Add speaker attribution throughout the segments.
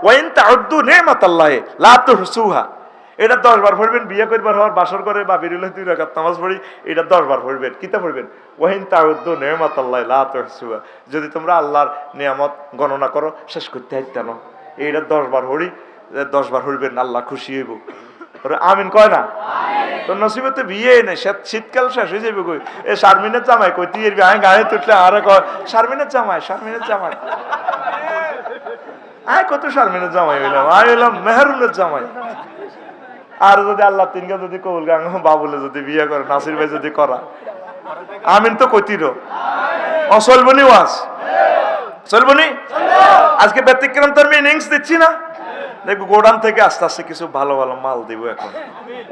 Speaker 1: Wine তাউদ্দু নি'মাতাল্লাহি লা তুহসুহা, এটা 10 বার পড়বেন। বিয়ে করবার হওয়ার বাসর করে বা বেরিলে 2 রাকাত নামাজ পড়ি, এটা 10 বার পড়বেন। কিতা পড়বেন? ওয়াইন তাউদ্দু নি'মাতাল্লাহি লা তুহসুহা, যদি তোমরা আল্লাহর নিয়ামত গণনা করো শেষ করতে পারতে না। এইটা 10 বার পড়ি, 10 বার পড়বেন, আল্লাহ খুশি হইব। আমিন কয় না? তো নসিবতে বিয়ে নেই, শীতকাল শেষ হয়ে যাবে। কই এ শারমিনের জামাই কই তুই এরবি আয় গায়ে তুটলে আরে কয় শারমিনের জামাই, শারমিনের জামাই। আয় কত শারমিনের জামাই হইলাম, আয় হইলাম মেহরুনের জামাই। আর যদি আল্লাহ তিনকে যদি কবুল গাং বাবুলে যদি বিয়ে করে, নাসির ভাই যদি করা, আমিন তো কইতির অসলবনি ওয়াজ চলবনি। আজকে ব্যতিক্রম তোর মিনিংস দিচ্ছি না, দেখবো গোডাউন থেকে আস্তে আস্তে কিছু ভালো ভালো মাল দিব, এখন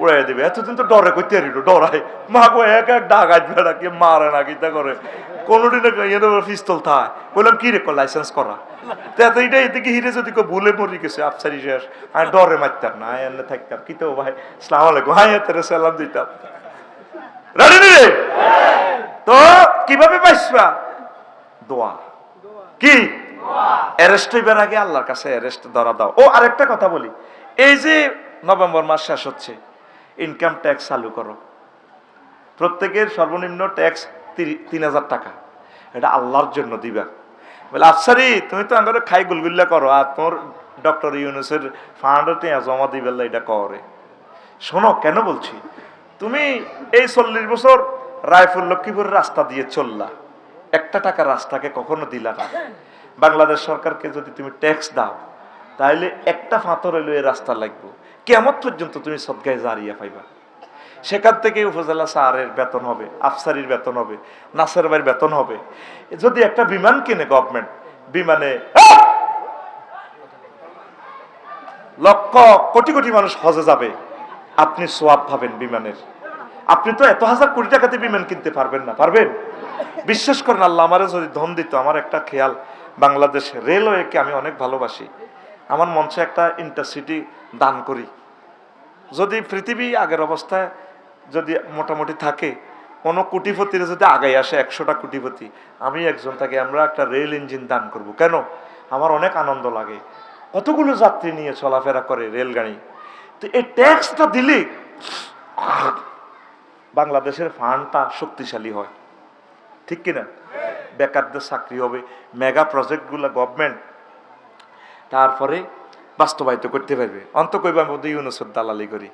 Speaker 1: উড়াই দিবে। এতদিন তো ডরে করতে পারিল, ডরাই মা গো এক এক ডাকাত বেড়া কি মারে না কিতা করে, কোনোদিন পিস্তল থায়। বললাম কি রে লাইসেন্স করা, এইটা এদিকে হিরে যদি ভুলে মরি গেছে আফসারি শেষ, আমি ডরে মারতাম না, এনে থাকতাম কি তো ভাই সালাম আলাইকুম, হাই হাতে সালাম দিতাম। রেডি রে? তো কিভাবে পাইছবা? দোয়া। কি অ্যারেস্ট হইবার আগে আল্লাহর কাছে অ্যারেস্ট ধরা দাও। ও আরেকটা কথা বলি, এই যে নভেম্বর মাস শেষ হচ্ছে, ইনকাম ট্যাক্স চালু করো। প্রত্যেকের সর্বনিম্ন ট্যাক্স 3000 টাকা, এটা আল্লাহর জন্য দিবা। বলে আফসারি তুমি তো আঙ্গরে খাই গুলগুল্লা করো, আর তোমার ডক্টর ইউনুসের ফান্ডে জমা দিবেলা এটা করে। শোনো কেন বলছি, তুমি এই 40 বছর রায়পুর লক্ষ্মীপুরের রাস্তা দিয়ে চললা, একটা টাকা রাস্তাকে কখনো দিলা না। বাংলাদেশ সরকারকে যদি তুমি ট্যাক্স দাও, তাহলে একটা ফাঁতর হইলো এই রাস্তা লাগবে, কিয়ামত পর্যন্ত তুমি সদকায়ে জারিয়া পাইবা। সেখান থেকে উপজেলা স্যারের বেতন হবে, আফসারির বেতন হবে, নাসের ভাইয়ের বেতন হবে। যদি একটা বিমান কিনে গভর্নমেন্ট, বিমানে লক্ষ কোটি কোটি মানুষ হজে যাবে, আপনি সোয়াব পাবেন বিমানের। আপনি তো এত হাজার কোটি টাকাতে বিমান কিনতে পারবেন না, পারবেন? বিশ্বাস করেন, আল্লাহ আমারে যদি ধন দিত, আমার একটা খেয়াল, বাংলাদেশ রেলওয়েকে আমি অনেক ভালোবাসি, আমার মঞ্চে একটা ইন্টারসিটি দান করি। যদি পৃথিবী আগের অবস্থায় যদি মোটামুটি থাকে, কোনো কোটিপতিরা যদি আগাই আসে, 100টা কোটিপতি, আমি একজন থাকি, আমরা একটা রেল ইঞ্জিন দান করব। কেন? আমার অনেক আনন্দ লাগে, কতগুলো যাত্রী নিয়ে চলাফেরা করে রেলগাড়ি। তো এই ট্যাক্সটা দিলে বাংলাদেশের ফান্ডটা শক্তিশালী হয়, ঠিক কিনা? বেকারদের চাকরি হবে, মেগা প্রজেক্টগুলো গভর্নমেন্ট তারপরে বাস্তবায়িত করতে পারবে। অন্ত কইবা মধ্যে ইউনুসের দালালি করি।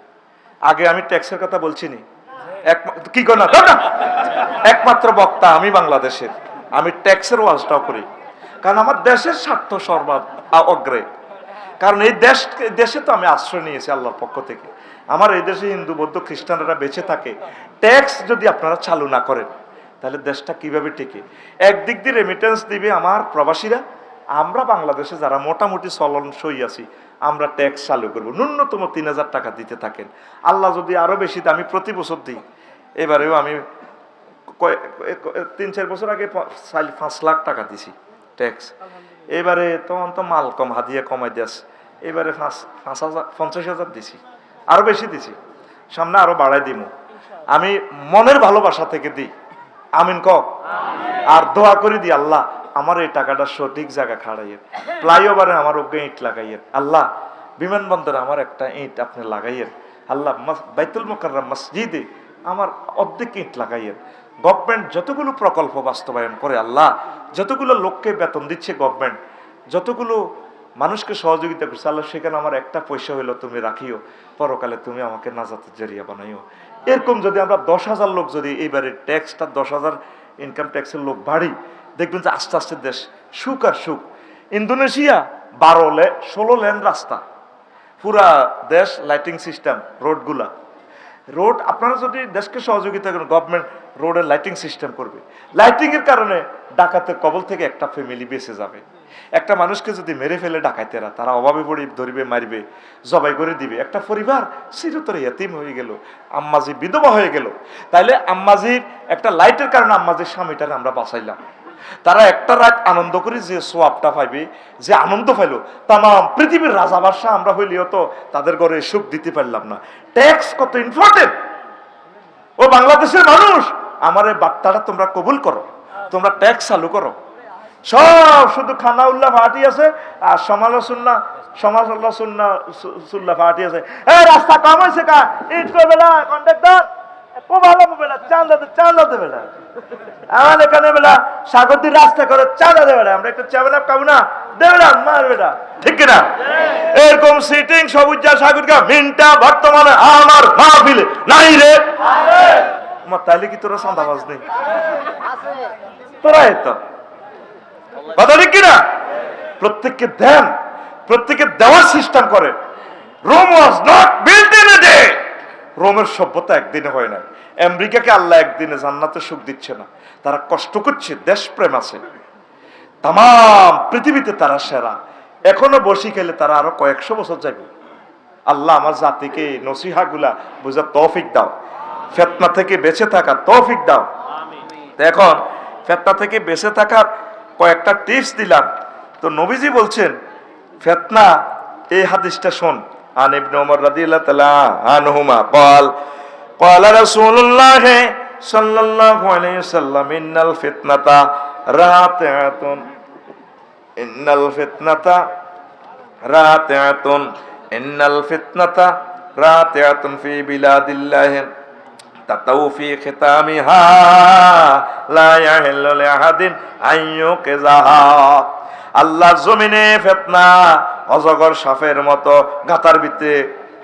Speaker 1: আগে আমি ট্যাক্সের কথা বলছি নি, কি না একমাত্র বক্তা আমি বাংলাদেশের, আমি ট্যাক্সের ওয়াজটাও করি, কারণ আমার দেশের স্বার্থ অগ্রে। কারণ এই দেশে তো আমি আশ্রয় নিয়েছি আল্লাহর পক্ষ থেকে। আমার এই দেশে হিন্দু বৌদ্ধ খ্রিস্টানরা বেঁচে থাকে, ট্যাক্স যদি আপনারা চালু না করেন, তাহলে দেশটা কিভাবে টিকে? একদিক দিয়ে রেমিটেন্স দিবে আমার প্রবাসীরা, আমরা বাংলাদেশে যারা মোটামুটি চলনসই আছি, আমরা ট্যাক্স চালু করবো, ন্যূনতম 3000 টাকা দিতে থাকেন। আল্লাহ যদি আরো বেশি, আমি প্রতি বছর দিই, এবারেও আমি 3-4 বছর আগে 5 লাখ টাকা দিছি ট্যাক্স। এবারে তখন তো মাল কম, হাদিয়া কমাই দিয়াস, এবারে 50,000 দিছি, আরো বেশি দিছি, সামনে আরো বাড়াই দিব। আমি মনের ভালোবাসা থেকে দিই, আমিন ক। আর দোয়া করে দিই, আল্লাহ আমার এই টাকাটা সঠিক জায়গা খাড়াইয়ের, ফ্লাইওভারে আমার অজ্ঞ ইট লাগাইয়ের, আল্লাহ বিমানবন্দরে আমার একটা ইট আপনি লাগাইয়ের, আল্লাহ বাইতুল মুকাররম মসজিদে আমার অর্ধেক ইট লাগাইয়ের। গভর্নমেন্ট যতগুলো প্রকল্প বাস্তবায়ন করে, আল্লাহ যতগুলো লোককে বেতন দিচ্ছে গভর্নমেন্ট, যতগুলো মানুষকে সহযোগিতা করছে, আল্লাহ সেখানে আমার একটা পয়সা হইলো তুমি রাখিও, পরকালে তুমি আমাকে নাজাতের জরিয়া বানাইও। এরকম যদি আমরা 10,000 লোক যদি এইবারে ট্যাক্সটা 10,000 ইনকাম ট্যাক্সের লোক বাড়ি, দেখবেন যে আস্তে আস্তে দেশ সুখ আর সুখ। ইন্দোনেশিয়া 16 লেন রাস্তা, পুরা দেশ লাইটিং সিস্টেম, রোডগুলা রোড আপনারা যদি দেশকে সহযোগিতা করেন, গভর্নমেন্ট রোডের লাইটিং সিস্টেম করবে। লাইটিং এর কারণে ডাকাতের কবল থেকে একটা ফ্যামিলি বেঁচে যাবে। একটা মানুষকে যদি মেরে ফেলে ডাকাতেরা, তারা অভাবে পড়ে ধরবে, মারবে, জবাই করে দিবে, একটা পরিবার চিরতরে ইতিম হয়ে গেল, আম্মাজি বিধবা হয়ে গেল। তাইলে আম্মাজির একটা লাইটের কারণে আম্মাজির স্বামীটারে আমরা বাঁচাইলাম। তারা একটা রাত আনন্দ করে যে সোয়াবটা পাইবে, যে আনন্দ পাইলো, তাম পৃথিবীর রাজা বাদশাহ আমরা হইলেও তো তাদের ঘরে সুখ দিতে পারলাম না। ট্যাক্স কত ইম্পর্টেন্ট। ও বাংলাদেশের মানুষ, আমার এই বার্তাটা তোমরা কবুল করো, তোমরা ট্যাক্স চালু করো। সব শুধু খানা উল্লাহ ফাটি আছে আর সমালোচনা সুল্লাহ ফাটি আছে। রাস্তা কম হয়েছে কা ইট করবে না কন্ট্রাক্টর ভালো বেলা চাঁদা দেবে না। আমার এখানে বেলা সাগরদির রাস্তা করে চাঁদা দেবে না, আমরা একটু চাবেন খাবো না দেবে না মারবে না, ঠিক কিনা? এরকম সিটিং সবুজা সাগরকা মিনটা বর্তমানে আমার মাহফিলে নাই রে। আমার তাইলে কি তোরা চাঁদাবাজ নেই? তোরা এতো কথা ঠিক কিনা? প্রত্যেককে দেন, প্রত্যেকে দেওয়ার সিস্টেম করে। Rome was not built in a day. রোমের সভ্যতা একদিনে হয় না। আমেরিকাকে আল্লাহ একদিনে জান্নাতে সুখ দিচ্ছে না, তারা কষ্ট করছে, দেশপ্রেম আছে। তাম পৃথিবীতে তারা সেরা। এখনো বসি খেলে তারা আরো কয়েকশো বছর যাবে। আল্লাহ আমার জাতিকে নসিহা গুলা বুঝার তৌফিক দাও, ফিতনা থেকে বেঁচে থাকার তৌফিক দাও। এখন ফিতনা থেকে বেঁচে থাকার কয়েকটা টিপস দিলাম। তো নবীজি বলছেন ফিতনা, এই হাদিসটা শোন। আন ইবনে ওমর রাদিয়াল্লাহু তাআলা আনহুমা قال قال رسول الله صلى الله عليه وسلم ان الفتنه راتعه ان الفتنه راتعه ان الفتنه راتعه في بلاد الله تطو في ختامها لا يحل لأحد أن يوقظها। আল্লাহর জমিনে ফিতনা অজগর সাপের মতো গাতার ভিতরে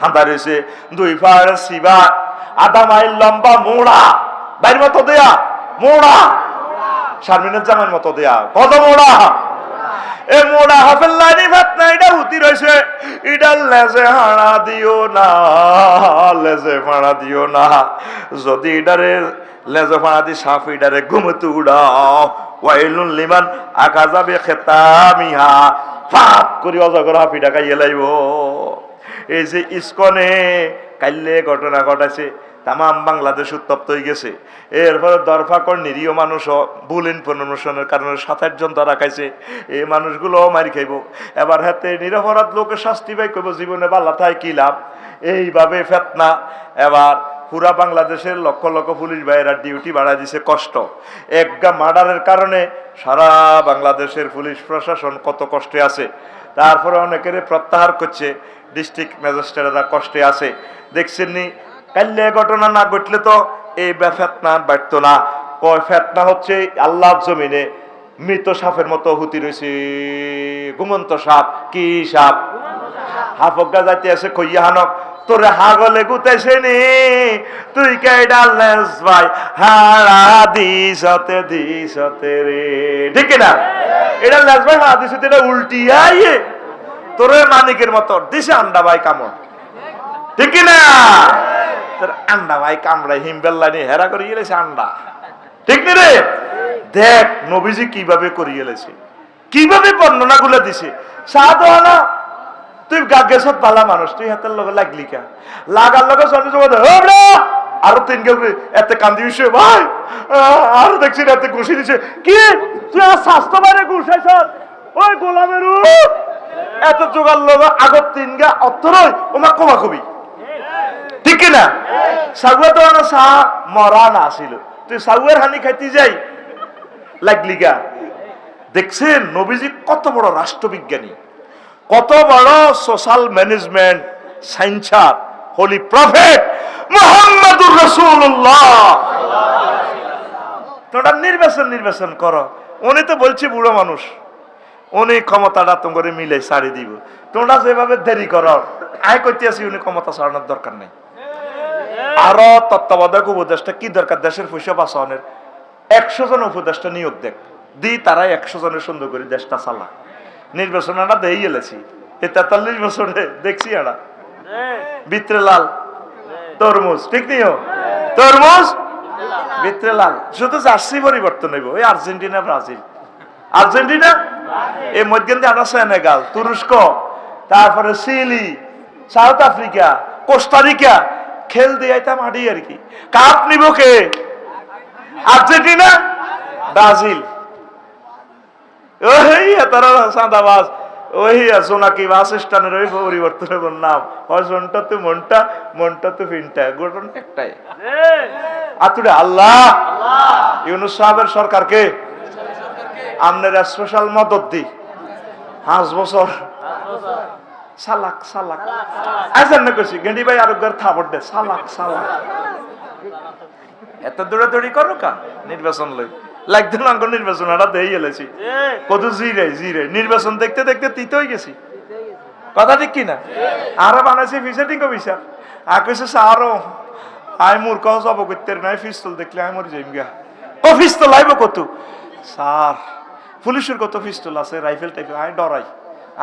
Speaker 1: হাঁদা রয়েছে, দুই পায়ের সিবা, আধা মাইল লম্বা মোড়া, বাইর মতো দেয়া মোড়া, শারমিনের জামার মতো দেয়া, কত মোড়া! এ মোড়া হাফের লাইনি ফিতনা, এটা উতি রয়েছে, এটা লেজে হাঁড়া দিও না, লেজে ফাঁড়া দিও না। যদি এটারে লেজে ফাঁড়া দি সাপ এটারে ঘুমতে উড়াও, ওয়াইলুন লিমান আকাজা বিখিতামিহা, ফাপ করে অজগর হাফিটা খাইয়ে লাইব। এই যে ইসকনে কাইলে ঘটনা ঘটাছে, তাম বাংলাদেশ উত্তপ্ত হয়ে গেছে। এরপরে দরফাকর নিরীহ মানুষও ভুল ইনফরমেশনের কারণে 7-8 জন ধরা খাইছে। এই মানুষগুলো মারি খাইব। এবার হাতে নিরপরাধ লোকের শাস্তি পাই কইব, জীবনে বাল্লা থাই কি লাভ? এইভাবে ফিতনা। এবার পুরা বাংলাদেশের লক্ষ লক্ষ পুলিশ ভাইয়েরা ডিউটি বাড়াই দিছে, কষ্ট। একগা মার্ডারের কারণে সারা বাংলাদেশের পুলিশ প্রশাসন কত কষ্টে আছে। তারপরে অনেকের প্রত্যাহার করছে, ডিস্ট্রিক্ট ম্যাজিস্ট্রেটরা কষ্টে আছে। দেখছেন নি কাল্লে ঘটনা না ঘটলে তো এই ফিতনা বাড়ত না। কয় ফিতনা হচ্ছে আল্লাহর জমিনে মৃত সাপের মতো হুতি রয়েছে, ঘুমন্ত সাপ। কি সাপ? হাফগা যাইতে আছে কইয়া হানক তোরে হাগলে গুতেছে নি, তুই কেডা লেস ভাই হারা দিসতে রে, ঠিক না? এটা লেস ভাই হারা দিসতে, এটা উল্টিয়াইয়ে তোরে মানিকের মতো দিছে আন্ডা ভাই কামড়, ঠিক না? তোর আন্ডা ভাই কামড়াই হিমবেল্লানি হেরা করে গেলেছে আন্ডা, ঠিক না রে? দেখ নবীজি কিভাবে করিয়ে গেলেছে, কিভাবে বর্ণনা গুলো দিছে। সাধনা তুই গাগেছত পালা মানুষ, তুই হাতের লগে লাগলি কা? লাগার লগে সন্দেহ আরো 3 কেউ এত কান্দি বিষয় ভাই, আরো দেখছি এত ঘুষি দিছে। কি তুই আর স্বাস্থ্য বাইরে ঘুষাইছ? ওই গোলামের এত জোগাড় লগ আগত 3 গা অত্তরই ওমা কমা কবি, ঠিক না? সাগুয়া তো না সা মরা না ছিল, তুই সাগুয়ার হানি খাইতে যাই লাগলি গা। দেখছেন নবীজি কত বড় রাষ্ট্রবিজ্ঞানী, কত বড় সোশ্যাল ম্যানেজমেন্ট সায়েন্সার, হোলি প্রফেট মুহাম্মদুর রাসূলুল্লাহ। তোমরা নির্বাচন করো। উনি তো বলছি বুড়ো মানুষ, উনি ক্ষমতাটা তোমাকে মিলে ছাড়ি দিব। তোমরা যেভাবে দেরি করো, আয় করতে আসি, উনি ক্ষমতা ছাড়ানোর দরকার নেই। আরো তত্ত্বাবধায়ক উপদেষ্টা কি দরকার? দেশের পয়সা বাঁচানোর 100 জন উপদেষ্টা নিয়োগ দেখ দি, তারাই 100 জনের সুন্দর করে দেশটা চালা। নির্বাচন আমরা দেই গেলেছি, এই 43 বছরে দেখছি এরা ভিতরে লাল তরমুজ, ঠিক নিও তরমুজ ভিতরে লাল। শুধু জার্সি পরিবর্তন হইব, ওই আর্জেন্টিনা ব্রাজিল, আর্জেন্টিনা এই মধ্যে আমরা সেনেগাল, তুরস্ক, তারপরে চিলি, সাউথ আফ্রিকা, কোস্টারিকা খেল দিয়াইতাম হাঁটি আর কি। কাপ নিব কে? Argentina Brazil. ওই তারা সাদাবাজ, ওই সোনাকি বাস স্ট্যান্ডের ওই পরিবর্তনের নাম হয় জনটা তো মনটা তো ফিনটা, গঠন একটাই। আতুরে আল্লাহ ইউনূস সাহেবের সরকারকে আপনারা স্পেশাল মদত দি 5 বছর সালাক সালাক আছেন না কইছি গেন্ডি ভাই আরোগ্যের থাবড় দে সালাক সালাক এত দৌড়াদৌড়ি করো কা নির্বাচন লই লাগতো না নির্বাচন এটা দেই এলেছি কত জিরে নির্বাচন দেখতে দেখতে তিত হয়ে গেছি কথা ঠিক কিনা আরো বানাইছি ভিজিটিং অফিসার আর কইছে আরো আই মূর্খ যাব করতে নাই পিস্তল দেখলে আমি মরে যাইম গা ও পিস্তল আইব কত স্যার পুলিশের কত পিস্তল আছে রাইফেল টাইফেল আমি ডরাই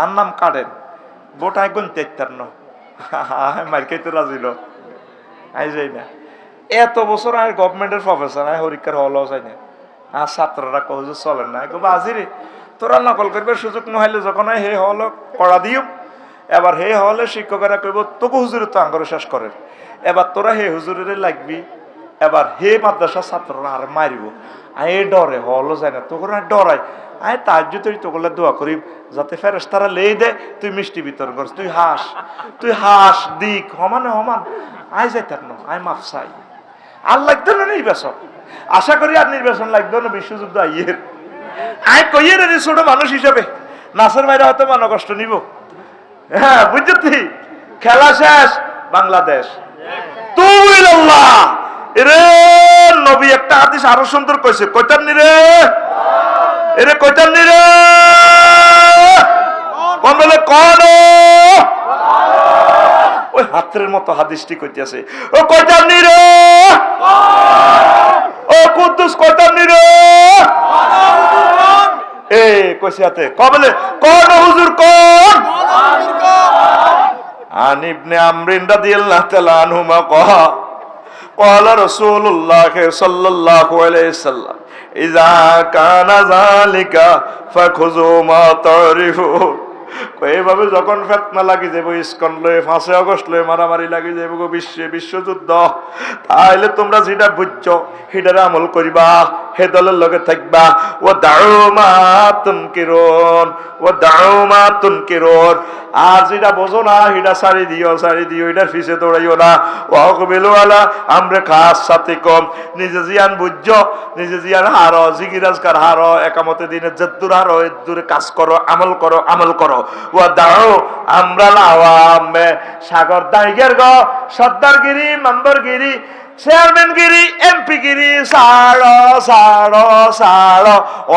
Speaker 1: আর নাম কাটেন গোটায় গুনতে ইত্যার ন মার খাইতে রাজিল আই যাই না এত বছর আমি গভর্নমেন্টের প্রফেসর আমি হরিকার হলও যাই না আর ছাত্ররা কহ যে চলেন না বাজি রে তোরা নকল করবে সুযোগ নহলে যখন হে হল করা দিও এবার হে হলে শিক্ষকেরা কইব তোকে হুজুরে তো আঙ্গরে শেষ করে এবার তোরা হে হুজুরের লাগবি এবার হে মাদ্রাসার ছাত্ররা আর মারিব আই ডরে হলও যায় না তোকে ডরাই আয় তার যদি তোগুলো দোয়া করি যাতে ফেরেশতারা লেই দে তুই মিষ্টি বিতরণ করিস তুই হাস দিক সমানে সমান আয় যাইতার ন আয় মাফ চাই আর লাগতো না নির্বাচন আশা করি আর নির্বাচন লাগতো না বিশ্বযুদ্ধ আইয়ের আয় কইয়ের ছোট মানুষ হিসাবে নাসের বাইরে হয়তো মানো কষ্ট নিব হ্যাঁ বুঝছি খেলা শেষ বাংলাদেশ তুই আল্লাহ রে নবী একটা হাদিস আরো সুন্দর কইছে কইতার নি রে এরে কইতার নি রে কোন বলে কোন ওই হাতের মতো হাদিসটি কইতেছে ও কইতার নি রে ও কুদ্দুস কইতার নি রে এ কইছে হাতে কবলে কোন হুজুর কোন আন ইবনে আমরিন রাদিয়াল্লাহু তাআলা আনহুমা قال رسول الله صلى الله عليه وسلم إذا كان ذلك فخذوا ما تعرفون এইভাবে যখন ফিতনা লাগি যাবে ইসকন লয়ে 5 আগস্ট লয়ে মারামারি লাগি যাবে গো বিশ্বযুদ্ধ তাইলে তোমরা যেটা বুঝছো সেটারে আমল করিবা হে দলের লগে থাকবা ও দাউমা তুনকিরুন আর যেটা বোঝো না এটা সারি দিও এটার পিছে দৌড়াইও না ও কবিলু আলা আমরে খাস সাথে কম নিজে জিয়ান বুঝছো নিজে জিয়ান হারো জিগিরাজকার হারো একামতে দিনে যদ্দুর হারো এদ্দুরে কাজ করো আমল করো ও দাও আমরা লাওয়াম সাগর দাইগের গো সর্দারগিরি মেম্বারগিরি চেয়ারম্যানগিরি এমপিগিরি সাড়ো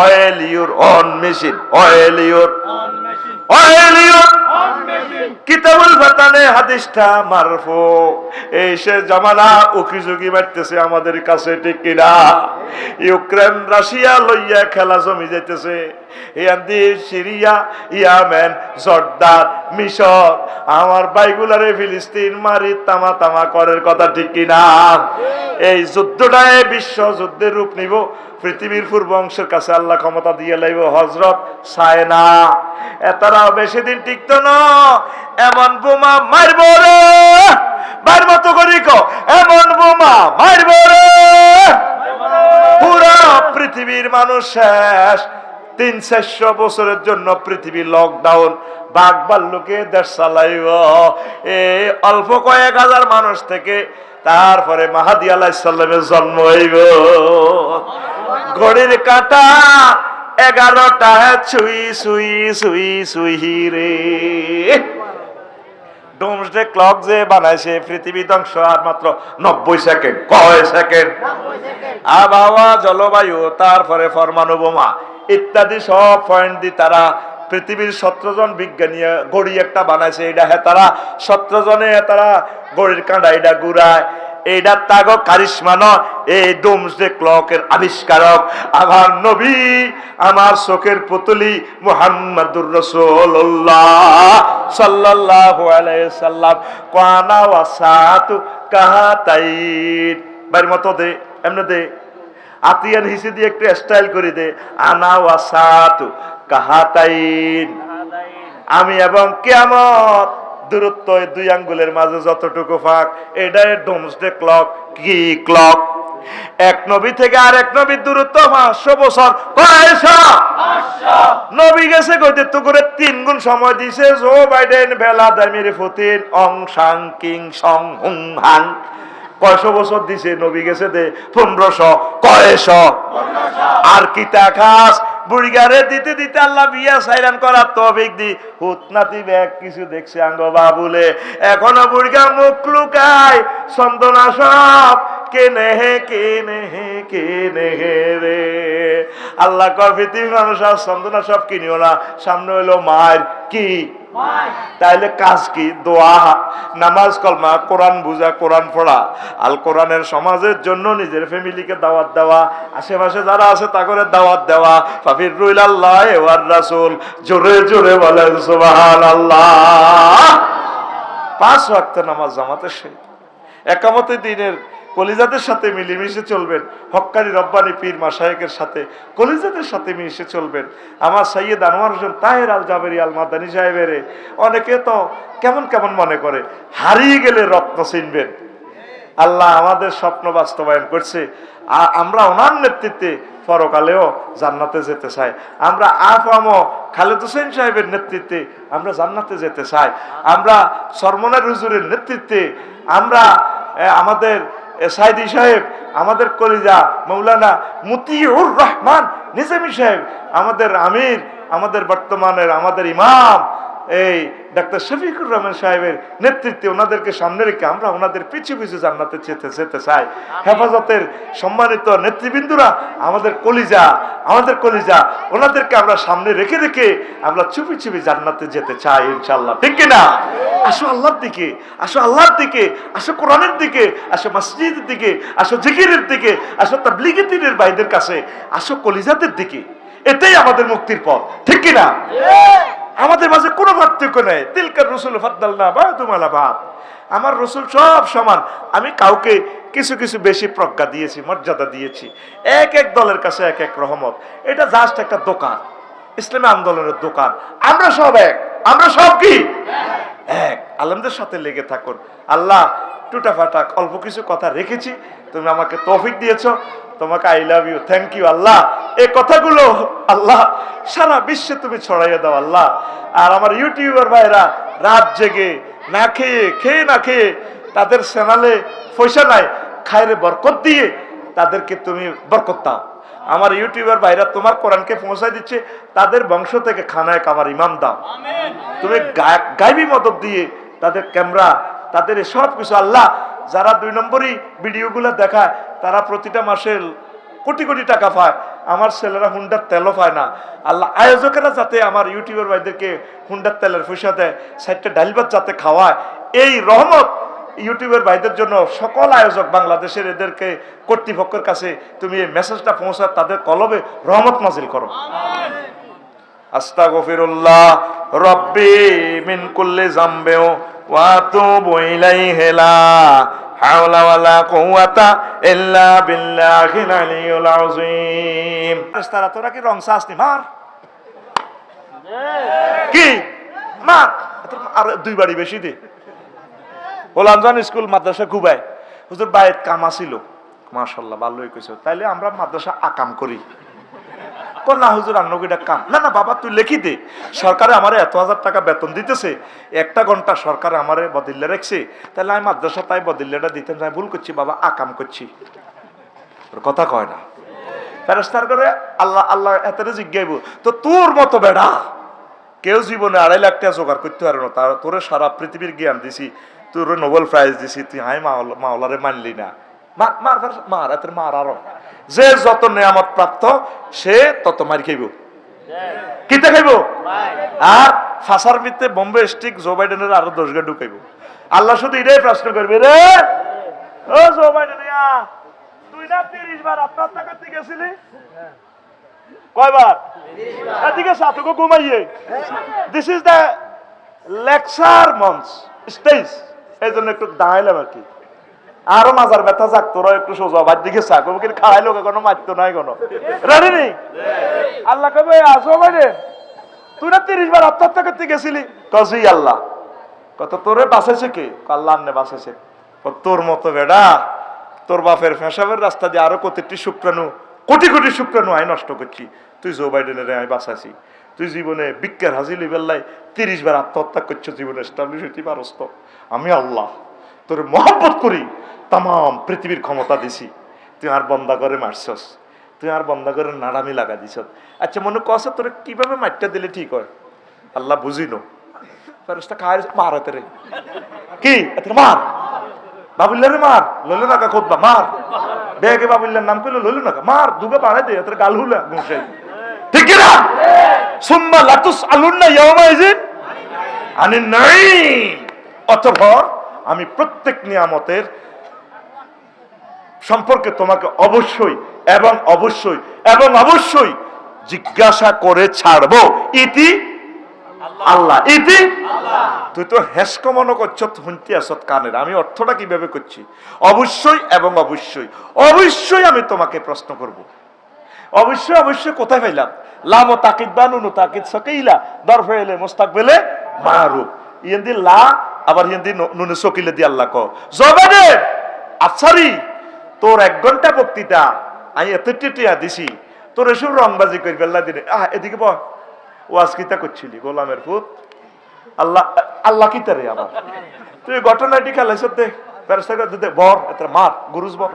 Speaker 1: oil your own machine oil your কিতাবুল ফাতানে হাদিসটা মারফু এই সে জামানা উকিঝুঁকি মারতেছে আমাদের কাছে ঠিক কিনা ইউক্রেন রাশিয়া লইয়া খেলা জমি যাইতেছে ইয়ান্দি সিরিয়া ইয়ামেন জর্দান মিশর আমার বাইগুলারে ফিলিস্তিন মারি তামা করার কথা ঠিক কিনা এই যুদ্ধটায় বিশ্ব যুদ্ধের রূপ নিব পৃথিবীর পূর্ব অংশের কাছে আল্লাহ ক্ষমতা দিয়ে লাইব হযরত চায় না এতারা বেশি দিন টিকতো না এমন বোমা মারব রে বার মতো করি কো এমন বোমা মারব রে পুরা পৃথিবীর মানুষ শেষ 300-400 বছরের জন্য পৃথিবী লকডাউন বাঘ ভাল্লুকে দেশ চালাইব এই অল্প কয়েক হাজার মানুষ থেকে তারপরে মাহাদি আলাইহিস সালামের জন্ম হইব ঘড়ির কাঁটা 11টা সুই রে ডোমসডে ক্লক যে বানাইছে পৃথিবী ধ্বংস আর মাত্র 90 সেকেন্ড কয় সেকেন্ড আবহাওয়া জলবায়ু তারপরে পরমাণু বোমা ইত্যাদি সব পয়েন্ট দিয়ে তারা পৃথিবীর 17 জন বিজ্ঞানী গড়ি একটা বানাইছে এটা তারা 17 জনে তারা গড়ির কাঁটা এটা ঘুরায় এইটা তাগো কারিশমা নয় এই ডোমসডে ক্লকের আবিষ্কারক আমার নবী আমার চোখের পুতুলি মুহাম্মাদুর রাসূলুল্লাহ সাল্লাল্লাহু আলাইহি সাল্লাম কানা ওয়াসাতু কাহাতাইন বাড়ির মতো দে এমনে দে আতিয়ান হিসে দিয়ে একটু স্টাইল করে দে আনা ওয়াসাতু কাহাতাইন আমি এবং কিয়ামত দূরত্ব 2 আঙ্গুলের মাঝে যতটুকু ফাঁক এটাই ডোমসডে ক্লক কি ক্লক এক নবী থেকে আরেক নবীর দূরত্ব 500 বছর 500 নবী গেছে কইতে তো করে 3 গুণ সময় দিছে জো বাইডেন ভ্লাদিমির পুতিন অং সাং কিং সং হুং হাং 500 বছর দিছে নবী গেছে দে 1500 কয়শো আর কিতা খাস বুড়িগারে দিতে দিতে আল্লাহ বিয়া সাইরান করার তৌফিক দি হুতনাতি ব্যাগ কিছু দেখছে আঙ্গ বাবুলে এখনো বুড়িগা মুখ লুকায় চন্দনা সব কেনে রে আল্লাহ কয় পৃথিবীর মানুষ আর চন্দনা সব কিনিও না সামনে হইলো মায়ের কি তাইলে কাজ কি দোয়া নামাজ কলমা কোরআন বুঝা কোরআন পড়া আল কোরআনের সমাজের জন্য নিজের ফ্যামিলিকে দাওয়াত দেওয়া আশেপাশে যারা আছে তা করে দাওয়াত দেওয়া ফাফিরু ইলাল্লাহি ওয়ার রাসূল জোরে জোরে বলেন সুবহানাল্লাহ 5 ওয়াক্ত নামাজ জামাতের সাথে একামতে দিনের কলিজাদের সাথে মিলেমিশে চলবেন হক্কানি রব্বানি পীর মাশায়েখের সাথে কলিজাদের সাথে মিশে চলবেন আমার সৈয়দ আনোয়ার হোসেন তাহের আল জাবেরি আল মাদানী সাহেবের অনেকে তো কেমন কেমন মনে করে হারিয়ে গেলে রত্ন চিনবেন আল্লাহ আমাদের স্বপ্ন বাস্তবায়ন করছে আমরা ওনার নেতৃত্বে পরকালেও জান্নাতে যেতে চাই আমরা আফামো খালেদ হোসেন সাহেবের নেতৃত্বে আমরা জান্নাতে যেতে চাই আমরা সরমনের হুজুরের নেতৃত্বে আমরা আমাদের সাইদি সাহেব আমাদের কলিজা মৌলানা মতিউর রহমান নিজামী সাহেব আমাদের আমির আমাদের বর্তমানের আমাদের ইমাম এই ডাক্তার শফিকুর রহমান সাহেবের নেতৃত্বে ওনাদেরকে সামনে রেখে আমরা ওনাদের পিছু পিছু জান্নাতে যেতে চাই হেফাজতের সম্মানিত নেতৃবৃন্দরা আমাদের কলিজা ওনাদেরকে আমরা সামনে রেখে রেখে আমরা চুপি চুপি জান্নাতে যেতে চাই ইনশাআল্লাহ ঠিক কিনা আসো আল্লাহর দিকে আসো কোরআনের দিকে আসো মসজিদের দিকে আসো জিকিরের দিকে আসো তাবলীগী দ্বীনের ভাইদের কাছে আসো কলিজাদের দিকে এটাই আমাদের মুক্তির পথ ঠিক কিনা আমাদের মাঝে কোনো পার্থক্য নেই তিলকার রসুল ফাদ্দালনা বা'দুহুম আলা বা'দ আমার রসুল সব সমান আমি কাউকে কিছু কিছু বেশি প্রজ্ঞা দিয়েছি মর্যাদা দিয়েছি এক এক দলের কাছে এক এক রহমত এটা জাস্ট একটা দোকান ইসলামী আন্দোলনের দোকান আমরা সব কি এক আলেমদের সাথে লেগে থাকুন আল্লাহ টুটা ফাটা অল্প কিছু কথা রেখেছি তুমি আমাকে তৌফিক দিয়েছো তোমাকে I love you thank you Allah এই কথাগুলো আল্লাহ সারা বিশ্বে তুমি ছড়াইয়ে দাও আল্লাহ আর আমার ইউটিউবার ভাইরা রাত জেগে না খেয়ে না খেয়ে তাদের চ্যানেলে পয়সা নাই খায়রে বরকত দিয়ে তাদেরকে তুমি বরকত দাও আমার ইউটিউবার ভাইরা তোমার কোরআনকে পৌঁছায় দিচ্ছে তাদের বংশ থেকে খানায় কামার ইমাম দাও তুমি গায়বী মদত দিয়ে তাদের ক্যামেরা তাদের সব কিছু আল্লাহ যারা 2 নম্বরই ভিডিওগুলো দেখায় তারা প্রতিটা মাসে কোটি কোটি টাকা পায় আমার ছেলেরা হুন্ডার তেলও পায় না আল্লাহ আয়োজকেরা যাতে আমার ইউটিউবার ভাইদেরকে হুন্ডার তেলের পয়সা দেয় 60টা ডাল ভাত যাতে খাওয়ায় এই রহমত ইউটিউবের ভাইদের জন্য সকল আয়োজক বাংলাদেশের এদেরকে কর্তৃপক্ষের কাছে তুমি এই মেসেজটা পৌঁছা তাদের কলবে রহমত নাজিল করো আস্তাগফিরুল্লাহ রব্বি মিন কুল্লি যামবি ওয়া আতুবু ইলাইহি লা হাওলা ওয়ালা কুওয়াতা ইল্লা বিল্লাহিল আলিয়্যিল আযীম তারা তোরা কি রং চাসনি মার কি মার আর 2 বাড়ি বেশি দে ওলানজান স্কুল মাদ্রাসা কুবায় হুজুর বাইত কামা ছিল মাশাআল্লাহ ভালোই কইছো তাইলে আমরা মাদ্রাসা আকাম করি কোন না হুজুর আন্নগিটা কাম না বাবা তুই লিখি দে সরকারে আমারে এত হাজার টাকা বেতন দিতেছে 1 ঘন্টা সরকার আমারে বদলে রাখছে তাহলে আমি মাদ্রাসা তাই বদলেটা দিতেন না ভুল করছি বাবা আকাম করছি কথা কয় না ফেরেশতার করে আল্লাহ এতরে জিজ্ঞাইব তো তোর মতো বেড়া কেউ জীবনে 2.5 লাখ টাকা জোগাড় করতে পারে না তোরে সারা পৃথিবীর জ্ঞান দিছি তোর নোবেল প্রাইজ দিছি তুই হাই মাওলারে মানলি না মার এত মার আরো যে যত নিয়ামত প্রাপ্ত সে তত মার খাইব কিতে খাইব আর ফাঁসার ভিত্তে বোম্বে স্টিক জো বাইডেনের আরো 10 গা ঢুকাইব আল্লাহ শুধু এটাই প্রশ্ন করবে রে ও জো বাইডেন তুই না 30 বার আপনার টাকাতে গেছিলি কয়বার 30 বার এদিকে সাতকো ঘুমাইয়ে দিস ইজ দ্য লেকচার মঞ্চ স্টেজ এই জন্য একটু দাঁড়াইলাম আর কি আরো মাজার ব্যথা যাক তোরা একটু সোজা বাদ দিকে চাক ওকে খাওয়াইলো কোনো মারতো নাই কোনো রেডি নেই আল্লাহ কবে আসো বাইরে তুই না 30 বার আত্মহত্যা করতে গেছিলি কজি আল্লাহ কত তোরে বাঁচাইছে কে আল্লাহ আন্নে বাঁচাইছে তোর মতো বেড়া তোর বাপের ফেসাবের রাস্তা দিয়ে আরো কোটি কোটি শুক্রাণু আই নষ্ট করছি তুই জো বাইডেনের আমি বাঁচাইছি তুই জীবনে বিজ্ঞার হাজিলি বেল্লাই 30 বার আত্মহত্যা করছো জীবনে এস্টাবলিশ হইতে পারস তো আমি আল্লাহ তোর মহব্বত করি তাম পৃথিবীর ক্ষমতা দিছি তুই আর বন্দা করে মারছস তুই আর বন্ধ করে নাড়ামি লাগা দিছ। আচ্ছা মনে কস তোরে কিভাবে মারটা দিলে ঠিক হয়? আল্লাহ বুঝিনো ফেরেশতা খায় মারাতে রে কি এত মার বাবুল্লারে মার লইলো না কা খুতবা মার বেগে বাবুল্লার নাম কইলো লইলো না মার দুগে বাড়াই দে এত গাল হুলা গুছাই ঠিক কি না? সুম্মা লাতুস আলুন্না ইয়াওমা ইজিন আনিন নাঈম। অতঃপর আমি প্রত্যেক নিয়ামতের সম্পর্কে তোমাকে অবশ্যই এবং অবশ্যই এবং অবশ্যই জিজ্ঞাসা করে ছাড়বো। ইতি আল্লাহ, ইতি তুই তো হেসক মনে করছ শুনতে আসত কানের, আমি অর্থটা কিভাবে করছি? অবশ্যই এবং অবশ্যই অবশ্যই আমি তোমাকে প্রশ্ন করব। অবশ্যই অবশ্যই কোথায় পাইলাম? লাম তাকিদ বা নুনু তাকিদ সকিলা দরফ এলে মুস্তাকবিলে মারুফ ইয়েন্দি লা আবার ইয়েন্দি নুনু সকিলে দি আল্লাহ ক জবাবে আছারি তোর 1 ঘন্টা বক্তৃতা আমি এত টিটিয়া দিছি তোর এসব রংবাজি করি বেল্লা দিনে এদিকে বল ওয়াজ কিতা করছিলি গোলামের পুত আল্লাহ আল্লাহ কিতা রে আবার তুই ঘটনাটি খেলাইছ দে ফেরেশতা দে বর এত মার গুরুজ বর